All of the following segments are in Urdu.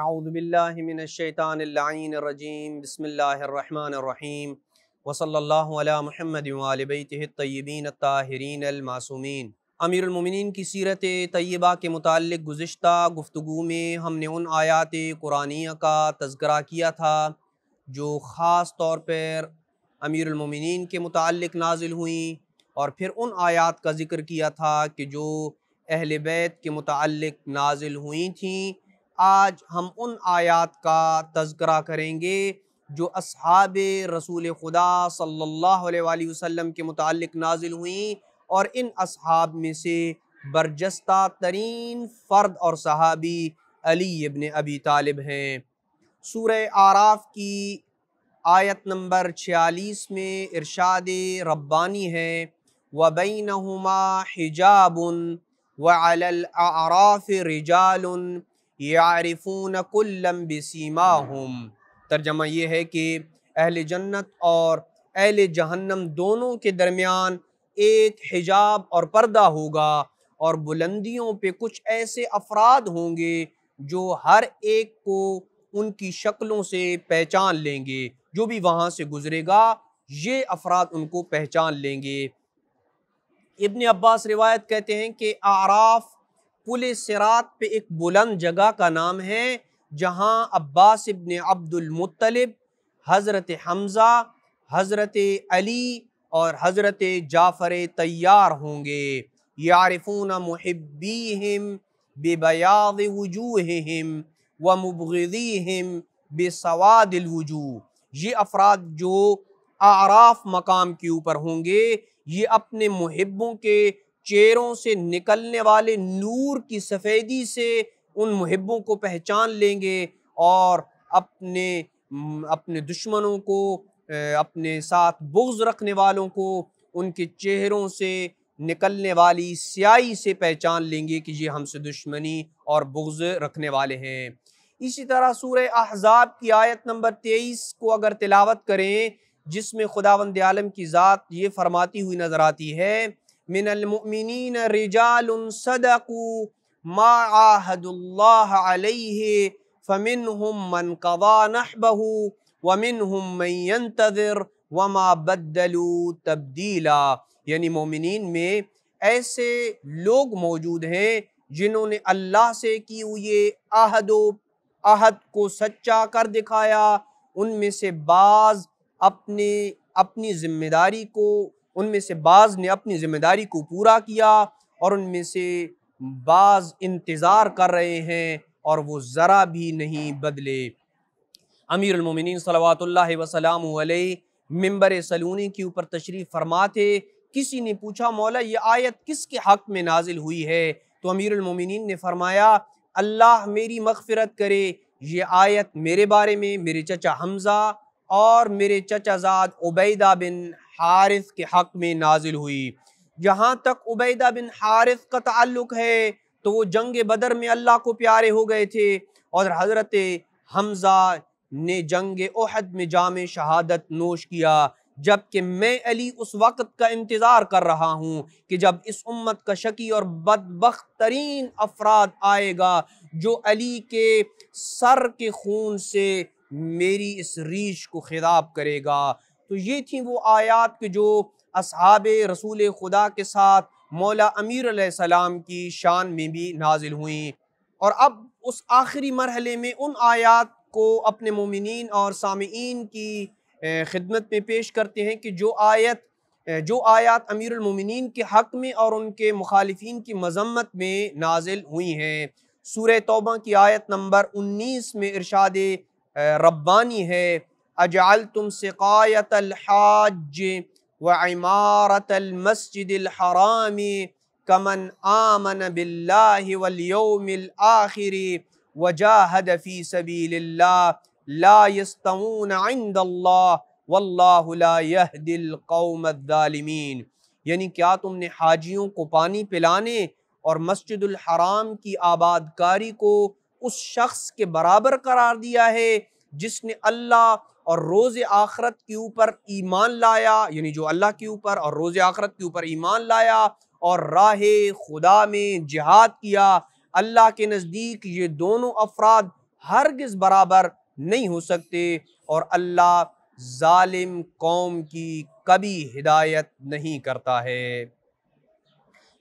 اعوذ باللہ من الشیطان اللعین الرجیم بسم اللہ الرحمن الرحیم وصلی اللہ علی محمد وآل بیتہ الطیبین الطاہرین المعصومین۔ امیر المومنین کی سیرت طیبہ کے متعلق گزشتہ گفتگو میں ہم نے ان آیات قرآنیہ کا تذکرہ کیا تھا جو خاص طور پر امیر المومنین کے متعلق نازل ہوئیں، اور پھر ان آیات کا ذکر کیا تھا کہ جو اہل بیت کے متعلق نازل ہوئی تھیں۔ آج ہم ان آیات کا تذکرہ کریں گے جو اصحاب رسول خدا صلی اللہ علیہ وآلہ وسلم کے متعلق نازل ہوئیں، اور ان اصحاب میں سے برجستہ ترین فرد اور صحابی علی ابن ابی طالب ہیں۔ سورہ اعراف کی آیت نمبر 46 میں ارشاد ربانی ہے وَبَيْنَهُمَا حِجَابٌ وَعَلَى الْأَعْرَافِ رِجَالٌ يَعْرِفُونَ كُلًّا بِسِيمَاهُمْ۔ ترجمہ یہ ہے کہ اہل جنت اور اہل جہنم دونوں کے درمیان ایک حجاب اور پردہ ہوگا، اور بلندیوں پہ کچھ ایسے افراد ہوں گے جو ہر ایک کو ان کی شکلوں سے پہچان لیں گے۔ جو بھی وہاں سے گزرے گا یہ افراد ان کو پہچان لیں گے۔ ابن عباس روایت کہتے ہیں کہ اعراف پل صراط پہ ایک بلند جگہ کا نام ہے جہاں عباس ابن عبد المطلب، حضرت حمزہ، حضرت علی اور حضرت جعفر طیار ہوں گے۔ یعرفون محبیہم ببیاض وجوہہم ومبغضیہم بسواد الوجوہ۔ یہ افراد جو اعراف مقام کے اوپر ہوں گے یہ اپنے محبوں کے چہروں سے نکلنے والے نور کی سفیدی سے ان محبوں کو پہچان لیں گے، اور اپنے دشمنوں کو، اپنے ساتھ بغض رکھنے والوں کو ان کے چہروں سے نکلنے والی سیاہی سے پہچان لیں گے کہ یہ ہم سے دشمنی اور بغض رکھنے والے ہیں۔ اسی طرح سورہ احزاب کی آیت نمبر 23 کو اگر تلاوت کریں، جس میں خداوند عالم کی ذات یہ فرماتی ہوئی نظر آتی ہے من المؤمنین رجال صدقوا ما عاہدوا اللہ علیہ فمنہم من قضى نحبہ ومنہم من ينتظر وما بدلوا تبدیلا۔ یعنی مومنین میں ایسے لوگ موجود ہیں جنہوں نے اللہ سے کی ہوئی عہد کو سچا کر دکھایا۔ ان میں سے بعض اپنی ذمہ داری کو پورا کیا، اور ان میں سے بعض انتظار کر رہے ہیں اور وہ ذرا بھی نہیں بدلے۔ امیر المومنین صلوات اللہ وسلامہ علیہ منبر سلونی کے اوپر تشریف فرما تھے۔ کسی نے پوچھا مولا یہ آیت کس کے حق میں نازل ہوئی ہے؟ تو امیر المومنین نے فرمایا اللہ میری مغفرت کرے، یہ آیت میرے بارے میں، میرے چچا حمزہ اور میرے چچا زاد عبیدہ بن حارث کے حق میں نازل ہوئی۔ جہاں تک عبیدہ بن حارث کا تعلق ہے تو وہ جنگ بدر میں اللہ کو پیارے ہو گئے تھے، اور حضرت حمزہ نے جنگ احد میں جام شہادت نوش کیا، جبکہ میں علی اس وقت کا انتظار کر رہا ہوں کہ جب اس امت کا شقی اور بدبخت ترین افراد آئے گا جو علی کے سر کے خون سے میری اس ریش کو خضاب کرے گا۔ تو یہ تھیں وہ آیات کہ جو اصحاب رسول خدا کے ساتھ مولا امیر علیہ السلام کی شان میں بھی نازل ہوئیں۔ اور اب اس آخری مرحلے میں ان آیات کو اپنے مومنین اور سامعین کی خدمت میں پیش کرتے ہیں کہ جو آیات امیر المومنین کے حق میں اور ان کے مخالفین کی مذمت میں نازل ہوئی ہیں۔ سورہ توبہ کی آیت نمبر 19 میں ارشاد ربانی ہے اجعلتم سقایت الحاج وعمارت المسجد الحرام کمن آمن باللہ والیوم الآخر وجاہد فی سبیل اللہ لا یستوون عند اللہ واللہ لا یہدی القوم الظالمین۔ یعنی کیا تم نے حاجیوں کو پانی پلانے اور مسجد الحرام کی آباد کاری کو اس شخص کے برابر قرار دیا ہے جس نے اللہ اور روز آخرت کے اوپر ایمان لایا، یعنی جو اللہ کے اوپر اور روز آخرت کے اوپر ایمان لایا اور راہ خدا میں جہاد کیا۔ اللہ کے نزدیک یہ دونوں افراد ہرگز برابر نہیں ہو سکتے، اور اللہ ظالم قوم کی کبھی ہدایت نہیں کرتا ہے۔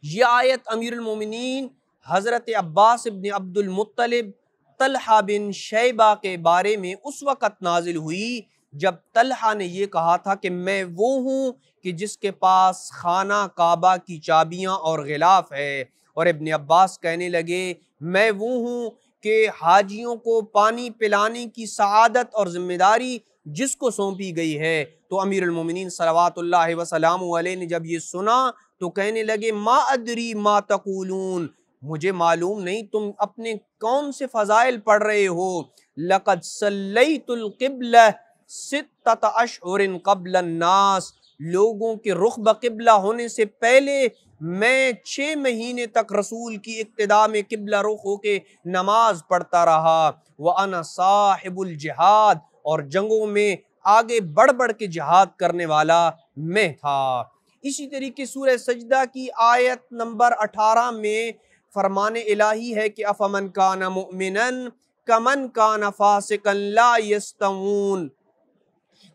یہ آیت امیر المومنین حضرت عباس ابن عبد المطلب طلحہ بن شیبہ کے بارے میں اس وقت نازل ہوئی جب طلحہ نے یہ کہا تھا کہ میں وہ ہوں کہ جس کے پاس خانہ کعبہ کی چابیاں اور غلاف ہے، اور ابن عباس کہنے لگے میں وہ ہوں کہ حاجیوں کو پانی پلانے کی سعادت اور ذمہ داری جس کو سونپی گئی ہے۔ تو امیر المومنین صلوات اللہ وسلامہ علیہ نے جب یہ سنا تو کہنے لگے ما ادری ما تقولون، مجھے معلوم نہیں تم اپنے کون سے فضائل پڑھ رہے ہو۔ لقد صلیت القبلہ ستۃ اشہر قبل الناس، لوگوں کے رخ بقبلہ ہونے سے پہلے میں 6 مہینے تک رسول کی اقتداء میں قبلہ رخ ہو کے نماز پڑھتا رہا۔ وَأَنَا صَاحِبُ الْجِہَاد، اور جنگوں میں آگے بڑھ بڑھ کے جہاد کرنے والا میں تھا۔ اسی طریقے سورہ سجدہ کی آیت نمبر 18 میں فرمان الہی ہے کہ أَفَمَنْ كَانَ مُؤْمِنًا كَمَنْ كَانَ فَاسِقًا لَا يَسْتَوُونَ،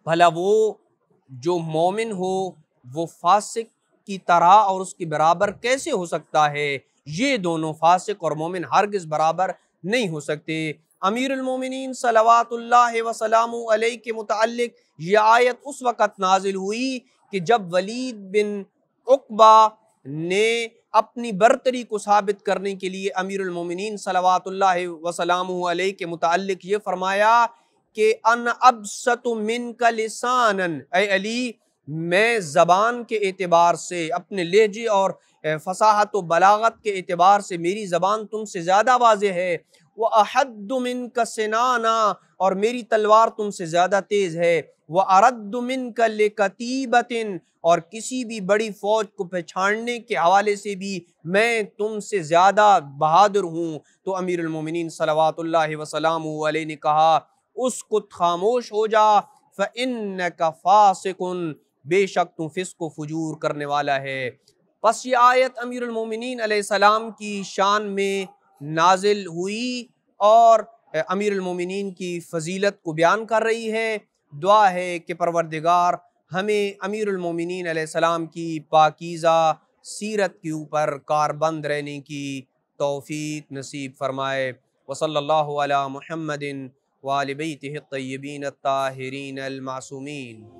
بھلا وہ جو مومن ہو وہ فاسق کی طرح اور اس کے برابر کیسے ہو سکتا ہے؟ یہ دونوں فاسق اور مومن ہرگز برابر نہیں ہو سکتے۔ امیر المومنین صلوات اللہ وسلامہ علیہ کے متعلق یہ آیت اس وقت نازل ہوئی کہ جب ولید بن عقبہ نے اپنی برتری کو ثابت کرنے کے لیے امیر المومنین صلوات اللہ وسلامہ علیہ کے متعلق یہ فرمایا کہ ان ابسط منک لسانا، اے علی میں زبان کے اعتبار سے، اپنے لہجے اور فصاحت و بلاغت کے اعتبار سے میری زبان تم سے زیادہ واضح ہے، وَأَحَدُّ مِنْكَ سِنَانًا، اور میری تلوار تم سے زیادہ تیز ہے، وَأَرَدُّ مِنْكَ لِكَتِيبَةٍ، اور کسی بھی بڑی فوج کو پہچاننے کے حوالے سے بھی میں تم سے زیادہ بہادر ہوں۔ تو امیر المومنین صلوات اللہ وسلامہ علیہ نے کہا اسکت، خاموش ہو جا، فَإِنَّكَ فَاسِقٌ، بے شک تم فسق و فجور کرنے والا ہے۔ پس یہ آیت امیر المومنین علیہ السلام کی شان میں نازل ہوئی اور امیر المومنین کی فضیلت کو بیان کر رہی ہے۔ دعا ہے کہ پروردگار ہمیں امیر المومنین علیہ السلام کی پاکیزہ سیرت کے اوپر کاربند رہنے کی توفیق نصیب فرمائے۔ وصلی اللہ علی محمد وآل بیتہ الطیبین الطاہرین المعصومین۔